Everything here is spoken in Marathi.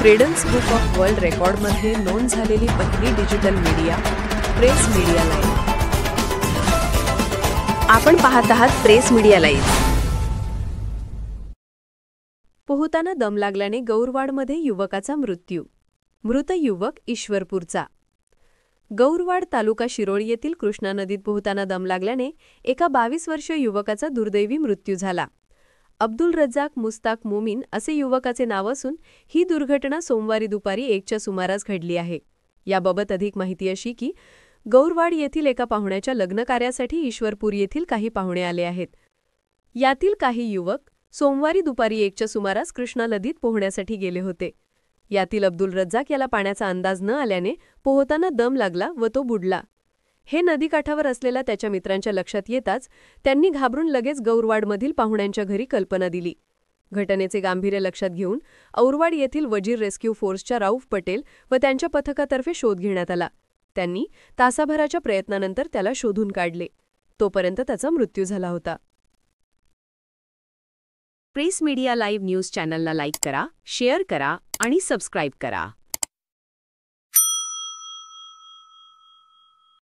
गिनीज बुक ऑफ वर्ल्ड रेकॉर्डमध्ये नोंद झालेली पहिली digital media press media live. आपण पाहत आहात प्रेस मीडिया लाईव्ह। पोहताना दम लागल्याने गौरवाडमध्ये युवकाचा मृत्यू। मृत युवक ईश्वरपूरचा। गौरवाड तालुका शिरोळ येथील कृष्णा नदीत पोहताना दम लागल्याने एका 22 वर्षीय युवकाचा दुर्दैवी मृत्यू झाला। अब्दुल रज्जाक मुस्ताक मोमीन असे युवकाचे नाव असून ही दुर्घटना सोमवारी दुपारी 1च्या सुमारास घडली आहे। याबाबत अधिक माहिती अशी की गौरवाड येथील एका पाहुण्याच्या लग्न कार्यासाठी ईश्वरपूर येथील काही पाहुणे आले आहेत। यातील काही युवक सोमवारी दुपारी 1च्या सुमारास कृष्णा नदीत पोहण्यासाठी गेले होते। यातील अब्दुल रज्जाक याला पाण्याचा अंदाज न आल्याने पोहताना दम लागला व तो बुडला। हे नदीकाठावर असलेल्या त्याच्या मित्रांच्या लक्षात येताच त्यांनी घाबरून लगेच गौरवाडमधील पाहुण्यांच्या घरी कल्पना दिली। घटनेचे गांभीर्य लक्षात घेऊन औरवाड येथील वजीर रेस्क्यू फोर्सच्या राऊफ पटेल व त्यांच्या पथकातर्फे शोध घेण्यात आला। त्यांनी तासाभराच्या प्रयत्नानंतर त्याला शोधून काढले। तोपर्यंत त्याचा मृत्यू झाला होता। प्रेस मीडिया लाईव्ह न्यूज चॅनलला लाईक करा, शेअर करा आणि सबस्क्राईब करा।